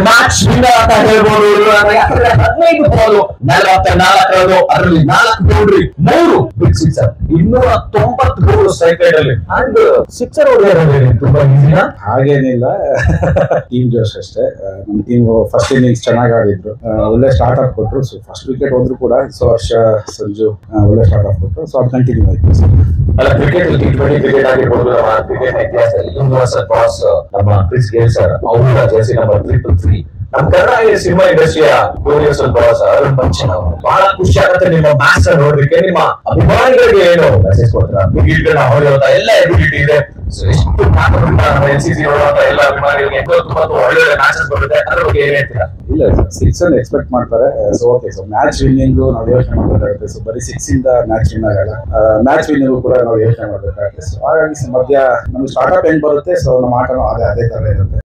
Match winner ಅಂತ ಹೇಳ್ಬೋದು. ಯಾಕಂದ್ರೆ 15 ಬಾಲ್ 44 ಅದರಲ್ಲಿ 4 ಬೌಂಡ್ರಿ 3 ಬಿಗ್ ಸಿಕ್ಸರ್ 290 ಗೋಲ್ ಸ್ಟ್ರೈಕ್ ರೇಟ್ ಅಲ್ಲಿ ಅಂಡ್ ಸಿಕ್ಸರ್ ಹೊಡೆಯೋದು ತುಂಬಾ ಈಸಿನಾ? ಹಾಗೇನಿಲ್ಲ, ಟೀಮ್ ಜೋಶ್ ಅಷ್ಟೇ. ನಮ್ಮ ಟೀಮ್ ಫಸ್ಟ್ ಇನ್ನಿಂಗ್ಸ್ ಚೆನ್ನಾಗಿ ಆಡಿದ್ರು, ಒಳ್ಳೆ ಸ್ಟಾರ್ಟ್ ಅಪ್ ಕೊಟ್ರು. ಸೊ ಫಸ್ಟ್ ವಿಕೆಟ್ ಹೋದ್ರು ಕೂಡ ಹರ್ಷ ಸಂಜು ಒಳ್ಳೆ ಸ್ಟಾರ್ಟ್ ಅಪ್ ಕೊಟ್ರು. ಸೊ ಅದು ಕಂಟಿನ್ಯೂ ಆಯ್ತು. ಅಲ್ಲ, ಕ್ರಿಕೆಟ್ ಕ್ರಿಕೆಟ್ ಆಗಿರ್ಬೋದು, ನಮ್ಮ ಕ್ರಿಕೆಟ್ ಇತಿಹಾಸದಲ್ಲಿ ಯೂನಿವರ್ಸಲ್ ಬಾಸ್ ನಮ್ಮ ಕ್ರಿಸ್ ಗೇಲ್ ಸರ್, ಅವರ ಜರ್ಸಿ ನಂಬರ್ 323. ನಮ್ಮ ಕನ್ನಡ ಸಿನಿಮಾ ಇಂಡಸ್ಟ್ರಿಯ ಯೂನಿವರ್ಸಲ್ ಬಾಸ್ ಅರುಣ್ ಬಚ್ಚನ್ ಅವರು. ಬಹಳ ಖುಷಿ ಆಗುತ್ತೆ ನಿಮ್ಮ ಮ್ಯಾಚ್ ನೋಡ್ಲಿಕ್ಕೆ. ನಿಮ್ಮ ಅಭಿಮಾನಿಗಳಿಗೆ ಏನು ಮೆಸೇಜ್ ಕೊಡ್ತೀರಾ? ಬಿಗಿಟ್ಗಳನ್ನ ಹೊಡೆಯುವಂತ ಎಲ್ಲ ಎಬಿಲಿಟಿ ಇದೆ. ಎಷ್ಟು NCC ನೋಡುವಂತ ಎಲ್ಲ ಅಭಿಮಾನಿಗಳಿಗೆ ತುಂಬಾ ಒಳ್ಳೆ ಮ್ಯಾಚಸ್ ಬರುತ್ತೆ, ಅದ್ರ ಬಗ್ಗೆ ಏನ್ ಹೇಳ್ತೀರಾ? ಇಲ್ಲ, 6 ಅನ್ನು ಎಕ್ಸ್ಪೆಕ್ಟ್ ಮಾಡ್ತಾರೆ. So okay, so match winning ನಾವು ಯೋಚನೆ ಮಾಡಬೇಕಾಗುತ್ತೆ. ಸೊ ಬರೀ 6 ಇಂದ ಮ್ಯಾಚ್ ವಿನ್ ಆಗಲ್ಲ, ಮ್ಯಾಚ್ ವಿನ್ನಿಂಗ್ ಕೂಡ ನಾವು ಯೋಚನೆ ಮಾಡಬೇಕಾಗುತ್ತೆ. ಸೊ ಹಾಗಾಗಿ ಮಧ್ಯ ನಮ್ಗೆ ಸ್ಟಾರ್ಟ್ಅಪ್ ಹೆಂಗ್ ಬರುತ್ತೆ, ಸೊ ನಮ್ಮ ಆಟನೂ ಅದೇ ತರ ಇರುತ್ತೆ.